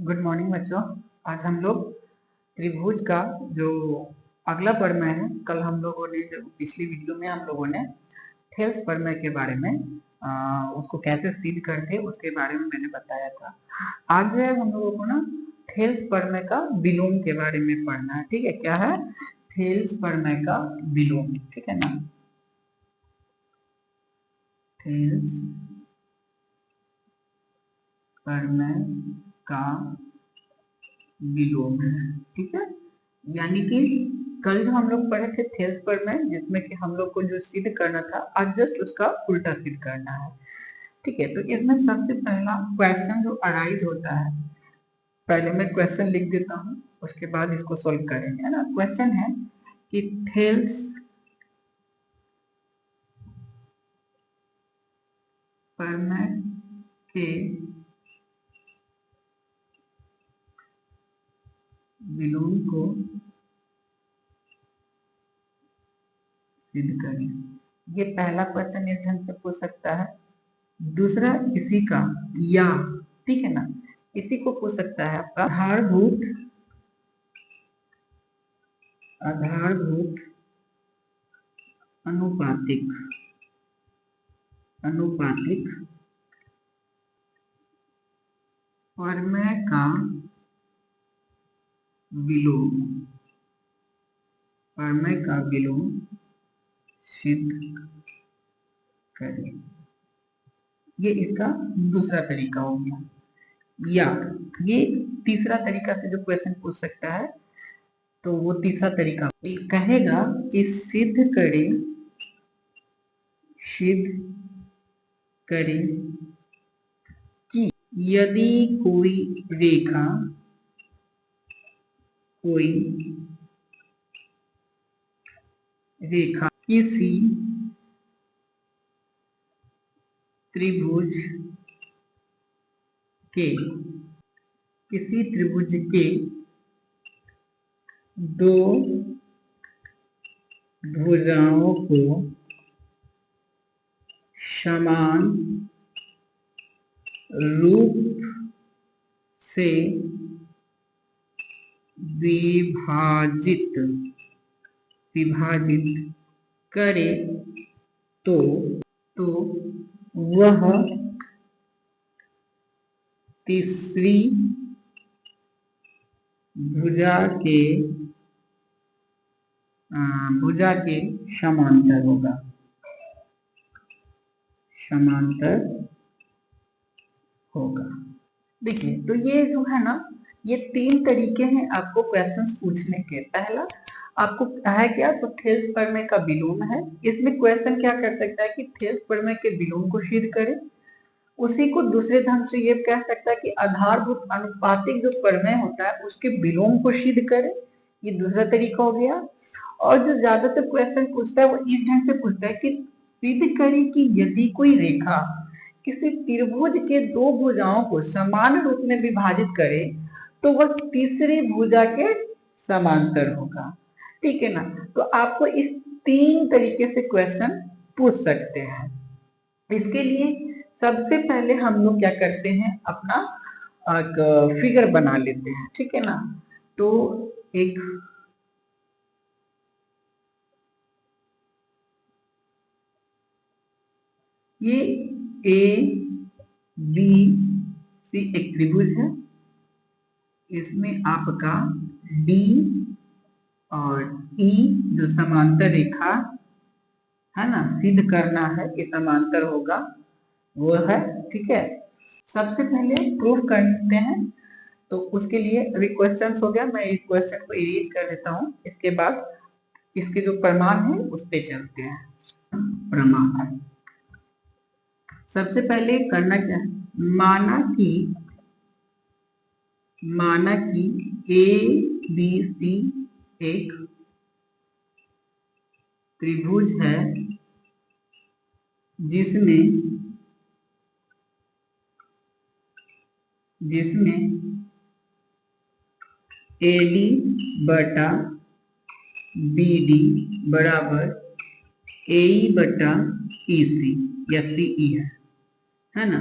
Good morning बच्चों। आज हम लोग त्रिभुज का जो अगला प्रमेय है, कल हम लोगों ने जो पिछली वीडियो में हम लोगों ने थेल्स प्रमेय के बारे में उसको कैसे सिद्ध करते उसके बारे में मैंने बताया था। आज हम लोगों को ना थेल्स प्रमेय का विलोम के बारे में पढ़ना है। ठीक है, क्या है? थेल्स प्रमेय का विलोम। ठीक है ना, थेल्स प्रमेय का विलोम है। ठीक है, यानी कि कल जो हम लोग पढ़े थे थेल्स प्रमेय, जिसमें कि हम लोग को जो सिद्ध करना था, आज जस्ट उसका उल्टा सिद्ध करना है। ठीक है, तो इसमें सबसे पहला क्वेश्चन जो अराइज होता है, पहले मैं क्वेश्चन लिख देता हूँ, उसके बाद इसको सॉल्व करेंगे, है ना। क्वेश्चन है कि थेल्स प्रमेय के विलोम को सिद्ध करें। ये पहला क्वेश्चन इस ढंग से पूछ सकता है। दूसरा इसी का, या ठीक है ना, इसी को पूछ सकता है आपका आधारभूत अनुपातिक प्रमेय का विलोम सिद्ध करें। ये इसका दूसरा तरीका हो गया। या ये तीसरा तरीका से जो क्वेश्चन पूछ सकता है, तो वो तीसरा तरीका कहेगा कि सिद्ध करें कि यदि कोई रेखा किसी त्रिभुज के दो भुजाओं को समान रूप से विभाजित करे तो वह तीसरी भुजा के समांतर होगा। देखिए, तो ये जो है ना, ये तीन तरीके हैं आपको क्वेश्चंस पूछने के। पहला आपको है क्या, तो थेल्स प्रमेय का विलोम है। इसमें क्वेश्चन क्या कर सकता है कि थेल्स प्रमेय के विलोम को सिद्ध करे। उसी को दूसरे ढंग से ये कह सकता है कि आधारभूत अनुपातिक जो प्रमेय होता है उसके विलोम को सिद्ध करे। ये दूसरा तरीका हो गया। और जो ज्यादातर क्वेश्चन पूछता है वो इस ढंग से पूछता है कि सिद्ध करे कि यदि कोई रेखा किसी त्रिभुज के दो भुजाओं को समान रूप में विभाजित करे तो वह तीसरी भुजा के समांतर होगा। ठीक है ना, तो आपको इस तीन तरीके से क्वेश्चन पूछ सकते हैं। इसके लिए सबसे पहले हम लोग क्या करते हैं, अपना एक फिगर बना लेते हैं। ठीक है ना, तो एक ये ए बी सी एक त्रिभुज है। इसमें आपका डी और ई जो समांतर रेखा है ना, सिद्ध करना है कि समांतर होगा, वो है। ठीक है, सबसे पहले प्रूफ करते हैं। तो उसके लिए अभी क्वेश्चन हो गया, मैं इस क्वेश्चन को इरेज कर देता हूँ। इसके बाद इसके जो प्रमाण है उस पे चलते हैं। प्रमाण सबसे पहले करना क्या है, माना कि ए बी सी एक त्रिभुज है जिसमें AD बटा BD बराबर AE बटा EC या CE है ना।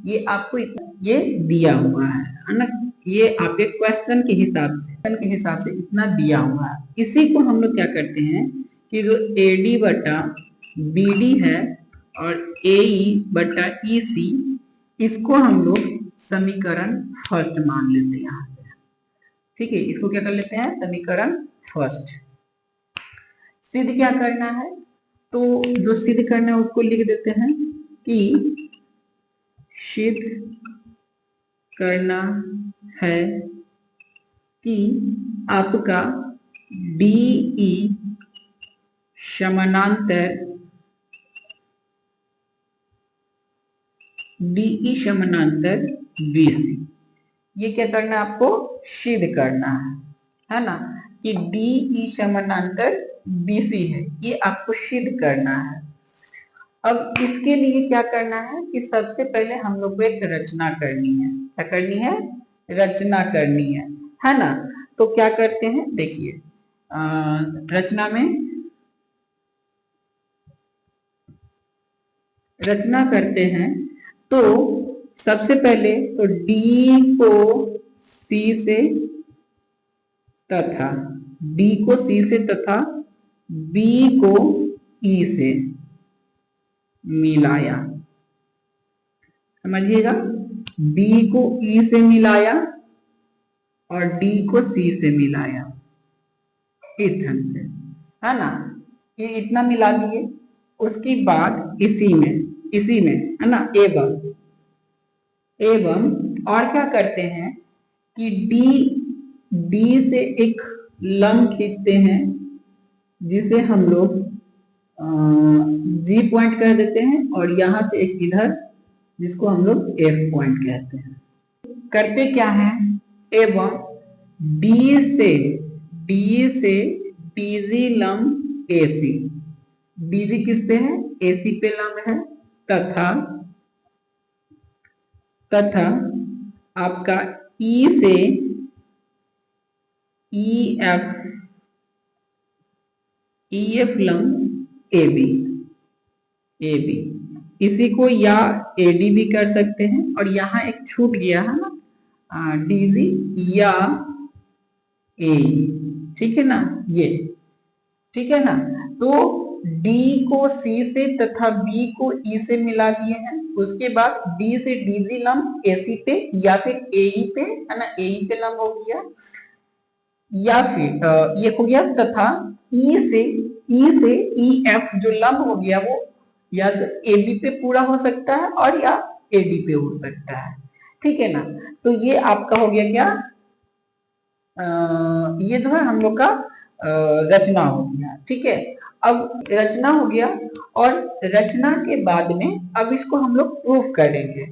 ये आपको ये दिया हुआ है ना। ये आपके क्वेश्चन के हिसाब से इतना दिया हुआ है। इसी को हम लोग क्या करते हैं कि जो AD बटा BD है और AE बटा EC, इसको हम लोग समीकरण फर्स्ट मान लेते हैं यहाँ से। ठीक है, इसको क्या कर लेते हैं, समीकरण फर्स्ट। सिद्ध क्या करना है, तो जो सिद्ध करना है उसको लिख देते हैं कि सिद्ध करना है कि आपका DE समानांतर BC। ये क्या करना है आपको, सिद्ध करना है ना, कि DE समानांतर BC है, ये आपको सिद्ध करना है। अब इसके लिए क्या करना है कि सबसे पहले हम लोग को एक रचना करनी है। क्या करनी है, रचना करनी है ना। तो क्या करते हैं, देखिए रचना करते हैं। तो सबसे पहले तो D को C से तथा B को E से मिलाया। समझिएगा, B को E से मिलाया और D को C से मिलाया, इस ढंग से, है ना। ये इतना मिला दिए। उसके बाद इसी में है ना, एवं और क्या करते हैं कि D से एक लंब खींचते हैं, जिसे हम लोग G पॉइंट कह देते हैं, और यहां से एक इधर, जिसको हम लोग F पॉइंट कहते हैं। करते क्या है, एवं D से DG लंब AC, DG किस पे है, AC पे लंब है, तथा आपका E से EF लंब AB, इसी को या AD भी कर सकते हैं, और यहाँ एक छूट गया है ना, DG या AE, ठीक है ना, ये ठीक है ना। तो D को C से तथा B को E से मिला दिए हैं। उसके बाद D से DG लंब AC पे या फिर AE पे, है ना, AE पे लंब हो गया, या फिर ये हो गया, तथा E से EF जो लंब हो गया, वो या तो AB पे पूरा हो सकता है और या AD पे हो सकता है, ठीक है ना। तो ये आपका हो गया क्या, ये जो है हम लोग का रचना हो गया, ठीक है। अब रचना हो गया, और रचना के बाद में अब इसको हम लोग प्रूफ करेंगे,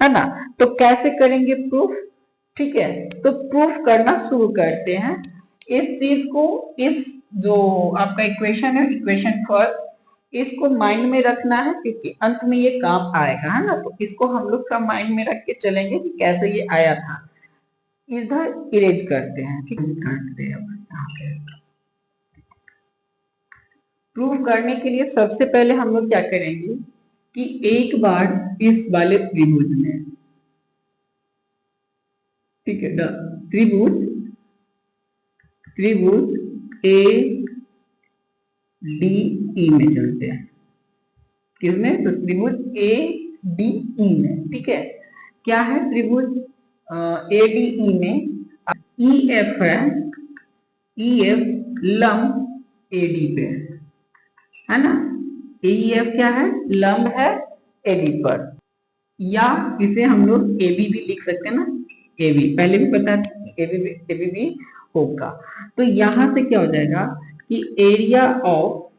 है ना। तो कैसे करेंगे प्रूफ, ठीक है। तो प्रूफ करना शुरू करते हैं। इस चीज को, इस जो आपका इक्वेशन है, इक्वेशन फर्स्ट, इसको माइंड में रखना है, क्योंकि अंत में ये काम आएगा, है ना। तो इसको हम लोग का माइंड में रख के चलेंगे कि कैसे ये आया था। इधर इरेज करते हैं, ठीक है, काटते हैं यहाँ पे। प्रूव करने के लिए सबसे पहले हम लोग क्या करेंगे कि एक बार इस वाले त्रिभुज में, ठीक है, त्रिभुज ADE में चलते हैं। किसमें, तो त्रिभुज ADE में, ठीक है। क्या है त्रिभुज ADE में, EF है, EF लंब AD पे है ना। AEF क्या है, लंब है AD पर, या इसे हम लोग AB भी लिख सकते हैं ना, AB पहले भी पता था कि AB भी होगा। तो यहां से क्या हो जाएगा कि एरिया ऑफ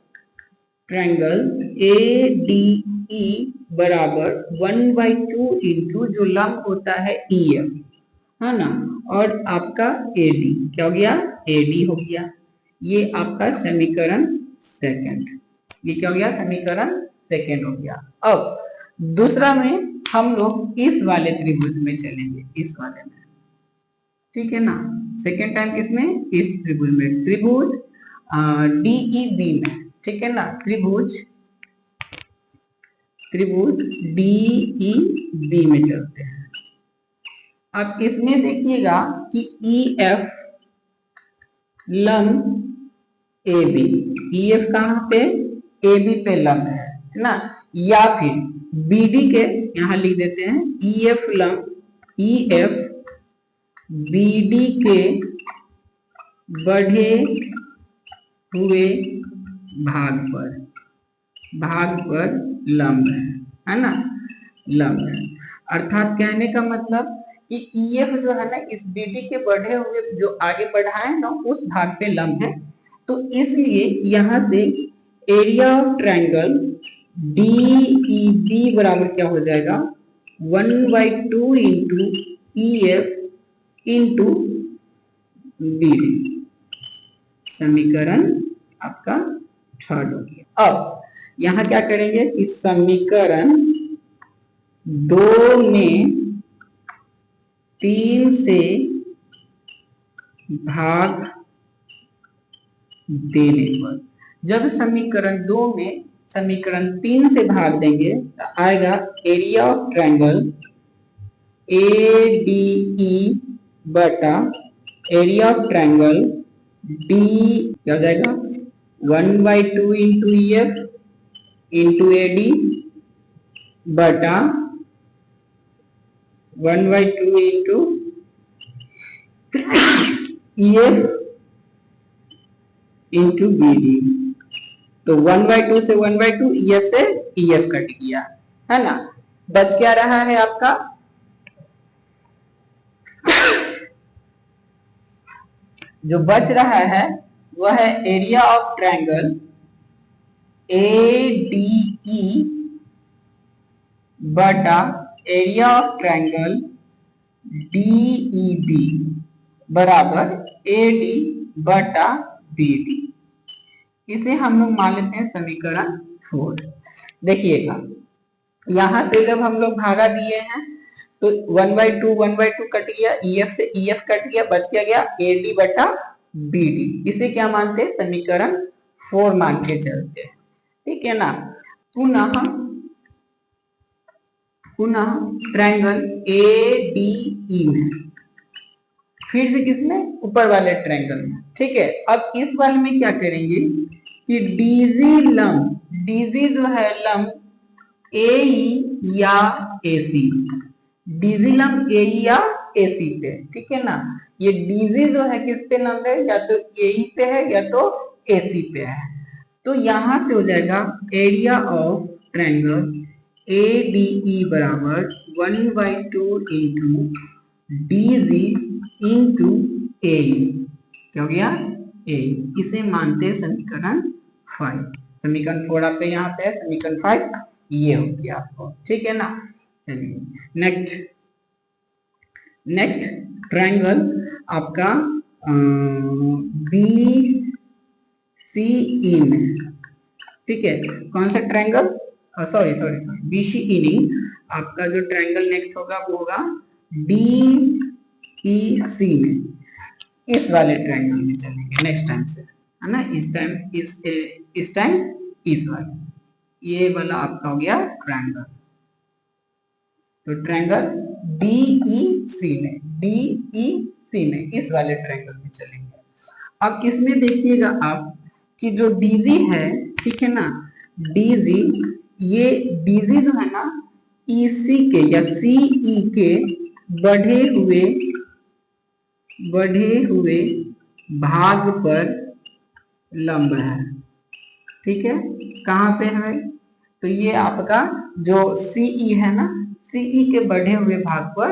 ट्रायंगल ADE बराबर 1/2 इंटू जो लंब होता है EF, है ना, और आपका AD क्या हो गया, AD हो गया। ये आपका समीकरण सेकंड, ये क्या हो गया, समीकरण सेकंड हो गया। अब दूसरा में हम लोग इस वाले त्रिभुज में चलेंगे, इस वाले में, ठीक है ना। सेकंड टाइम किसमें, इस त्रिभुज में, त्रिभुज DEB में, ठीक है ना। त्रिभुज DEB में चलते हैं। अब इसमें देखिएगा कि ई एफ लंब ए बी, ई एफ कहाँ पे, ए बी पे लंब है ना, या फिर बी डी के यहां लिख देते हैं ई एफ लंब, ई एफ बी डी के बढ़े हुए भाग पर लंब है ना, लंब है। अर्थात कहने का मतलब कि EF जो है ना इस BD के बढ़े हुए जो आगे बढ़ा है ना उस भाग पे लंब है। तो इसलिए यहां से एरिया ऑफ ट्रायंगल DEB बराबर क्या हो जाएगा, 1/2 इंटू EF इंटू BD। समीकरण आपका थर्ड हो गया। अब यहां क्या करेंगे कि समीकरण 2 में 3 से भाग देने पर, जब समीकरण 2 में समीकरण 3 से भाग देंगे तो आएगा एरिया ऑफ ट्रायंगल ADE बटा एरिया ऑफ ट्रायंगल D क्या हो जाएगा 1/2 इंटू EF इंटू AD बटा 1/2 इंटू EF इंटू BD। तो 1/2 से 1/2, EF से EF कट गया है ना, बच क्या रहा है आपका, जो बच रहा है वह है एरिया ऑफ ट्रायंगल ADE बटा एरिया ऑफ ट्रायंगल DEB बराबर AD बटा BD। इसे हम लोग मान लेते हैं समीकरण 4। देखिएगा यहां से जब हम लोग भागा दिए हैं तो 1/2 कट गया, EF से EF कट गया, बच क्या गया AD बटा BD। इसे क्या मानते हैं, समीकरण 4 मान के चलते हैं, ठीक है ना। पुनः ट्रायंगल ADE में, फिर से किसमें, ऊपर वाले ट्रायंगल में, ठीक है। अब इस वाले में क्या करेंगे कि DG जो है लंब AE या AC, DG लंब AE या AC पे, ठीक है ना। ये DG जो है किस पे लंब है, या तो AE पे है या तो AC पे है। तो यहां से हो जाएगा एरिया ऑफ ट्रायंगल ADE बराबर 1/2 इंटू DG इंटू AE, क्या हो गया AE। इसे मानते हैं समीकरण 5। समीकरण 4 आपके यहाँ पे है, समीकरण 5 ये हो गया आपको, ठीक है ना। चलिए नेक्स्ट ट्रायंगल आपका BCE में, ठीक है। कौन सा ट्रायंगल, सॉरी BCE नहीं, आपका जो ट्रायंगल नेक्स्ट होगा वो होगा DEC में। इस वाले ट्रायंगल में चलेंगे नेक्स्ट टाइम से, है ना। इस टाइम इस वाले, ये वाला आपका हो गया ट्रायंगल। तो ट्रायंगल DEC में इस वाले ट्रायंगल में चलेंगे। अब इसमें देखिएगा आप कि जो DG है, ठीक है ना, DG ये DG जो है ना EC के या CE के बढ़े हुए भाग पर लंब है, ठीक है। कहाँ पे है, तो ये आपका जो CE है ना, CE के बढ़े हुए भाग पर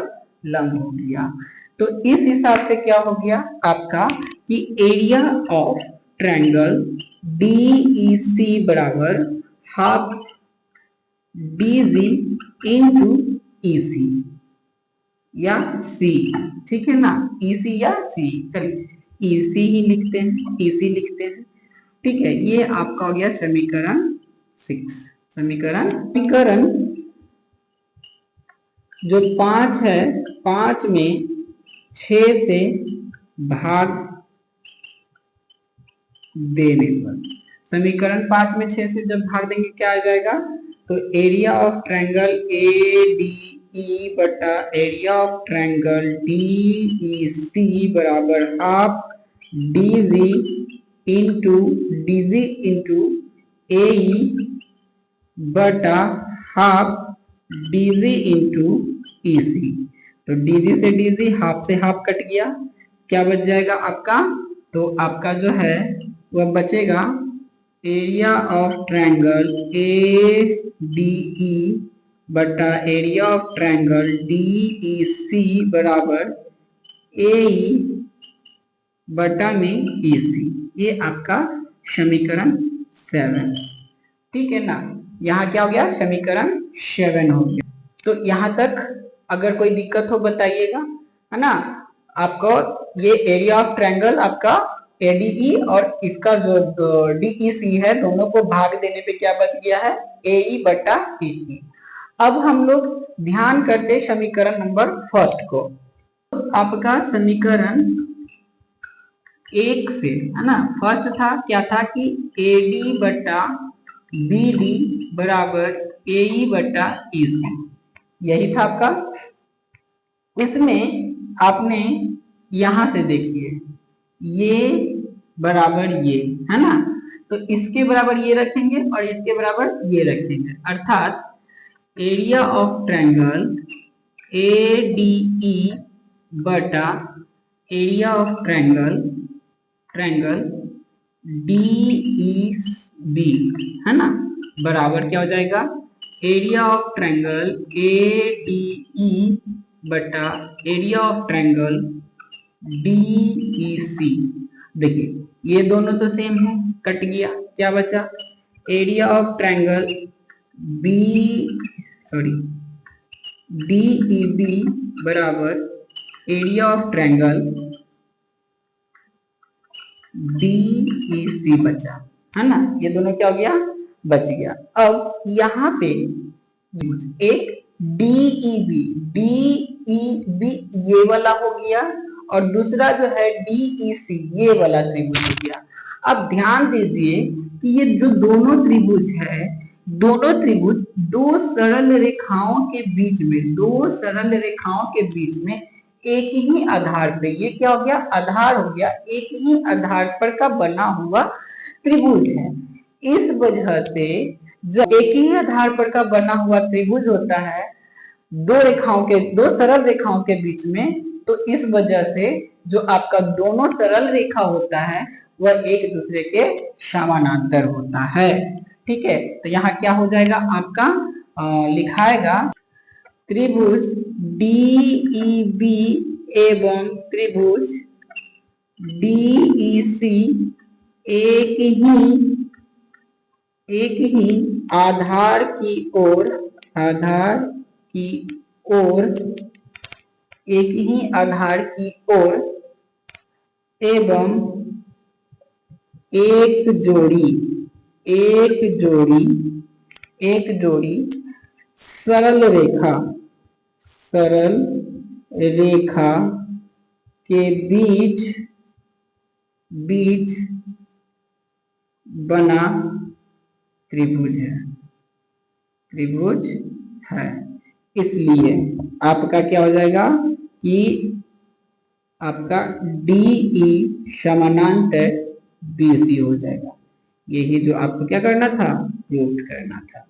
लंब हो गया। तो इस हिसाब से क्या हो गया आपका कि एरिया ऑफ ट्रायंगल DEC बराबर हाफ DG इंटू EC या C, ठीक है ना, EC या C, चलिए EC ही लिखते हैं, EC लिखते हैं, ठीक है। ये आपका हो गया समीकरण 6। समीकरण जो 5 है, 5 में 6 से भाग देने पर, समीकरण 5 में 6 से जब भाग देंगे क्या आ जाएगा, तो एरिया ऑफ ट्रायंगल ई बटा area of triangle D E C बराबर half DV into A E बटा half DV into E C. तो डीजी से डीजी हाफ से हाफ कट गया, क्या बच जाएगा आपका? तो आपका जो है वह बचेगा area of triangle A D E बटा area of triangle D E C बराबर ए ई बटा में ई सी। ये आपका समीकरण 7, ठीक है ना। यहाँ क्या हो गया? समीकरण 7 हो गया। तो यहाँ तक अगर कोई दिक्कत हो बताइएगा, है ना। आपको ये एरिया ऑफ ट्रायंगल आपका एडीई और इसका जो डीईसी है, दोनों को भाग देने पे क्या बच गया है? एई बटा ईई। अब हम लोग ध्यान करते समीकरण नंबर फर्स्ट को। आपका समीकरण 1 से, है ना, फर्स्ट था क्या था कि एडी बटा बीडी बराबर एई बटा ईसी, यही था आपका। इसमें आपने यहां से देखिए ये बराबर ये, है ना, तो इसके बराबर ये रखेंगे और इसके बराबर ये रखेंगे, अर्थात एरिया ऑफ ट्रायंगल एडीई बटा एरिया ऑफ ट्रायंगल डीईबी, है ना, बराबर क्या हो जाएगा? एरिया ऑफ ट्रायंगल एडीई बटा एरिया ऑफ ट्रायंगल डीईसी। देखिए ये दोनों तो सेम है, कट गया, क्या बचा? एरिया ऑफ ट्रायंगल डीईबी बराबर एरिया ऑफ ट्रायंगल डीईसी बचा, है ना। ये दोनों क्या हो गया? बच गया। अब यहाँ पे एक डीईबी ये वाला हो गया और दूसरा जो है डीईसी ये वाला त्रिभुज हो गया। अब ध्यान दीजिए कि ये जो दोनों त्रिभुज है, दोनों त्रिभुज दो सरल रेखाओं के बीच में एक ही आधार पे, ये क्या हो गया? आधार हो गया, एक ही आधार पर का बना हुआ त्रिभुज है। इस वजह से जब एक ही आधार पर का बना हुआ त्रिभुज होता है दो सरल रेखाओं के बीच में, तो इस वजह से जो आपका दोनों सरल रेखा होता है वह एक दूसरे के समानांतर होता है, ठीक है। तो यहाँ क्या हो जाएगा आपका? लिखाएगा त्रिभुज डीईबी एवं त्रिभुज डीईसी एक ही आधार की ओर एवं एक जोड़ी सरल रेखा के बीच बना त्रिभुज है। इसलिए आपका क्या हो जाएगा कि आपका डीई समानांतर बीसी हो जाएगा। यही जो आपको क्या करना था? प्रूव करना था,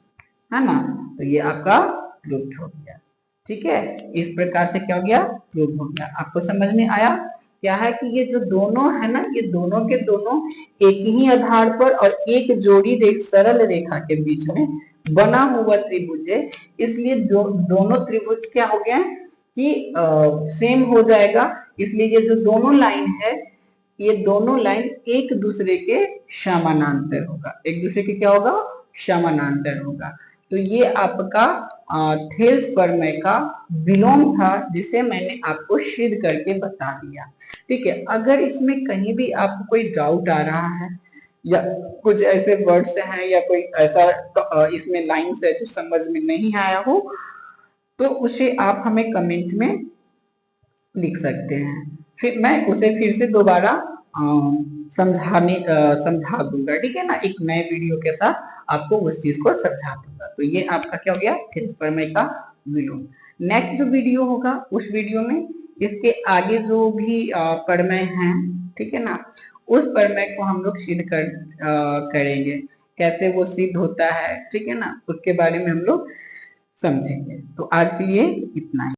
है ना। तो ये आपका प्रूव हो गया, ठीक है। इस प्रकार से क्या हो गया? प्रूव हो गया। आपको समझ में आया क्या है कि ये जो दोनों है ना, ये दोनों के दोनों एक ही आधार पर और एक जोड़ी सरल रेखा के बीच में बना हुआ त्रिभुज है। इसलिए दोनों त्रिभुज क्या हो गए कि सेम हो जाएगा। इसलिए ये जो दोनों लाइन है, ये दोनों लाइन एक दूसरे के समानांतर होगा, एक दूसरे के क्या होगा? समानांतर होगा। तो ये आपका थेल्स प्रमेय का विलोम था, जिसे मैंने आपको सिद्ध करके बता दिया, ठीक है। अगर इसमें कहीं भी आपको कोई डाउट आ रहा है या कुछ ऐसे वर्ड्स हैं या कोई ऐसा इसमें लाइन्स है जो समझ में नहीं आया हो, तो उसे आप हमें कमेंट में लिख सकते हैं, फिर मैं उसे फिर से दोबारा समझा दूंगा, ठीक है ना। एक नए वीडियो के साथ आपको उस चीज को समझा दूंगा। तो ये आपका क्या हो गया? थेल्स प्रमेय का विलोम। नेक्स्ट जो वीडियो होगा उस वीडियो में इसके आगे जो भी प्रमेय हैं, ठीक है ना, उस प्रमेय को हम लोग सिद्ध करेंगे, कैसे वो सिद्ध होता है, ठीक है ना, उसके बारे में हम लोग समझेंगे। तो आज के लिए इतना ही।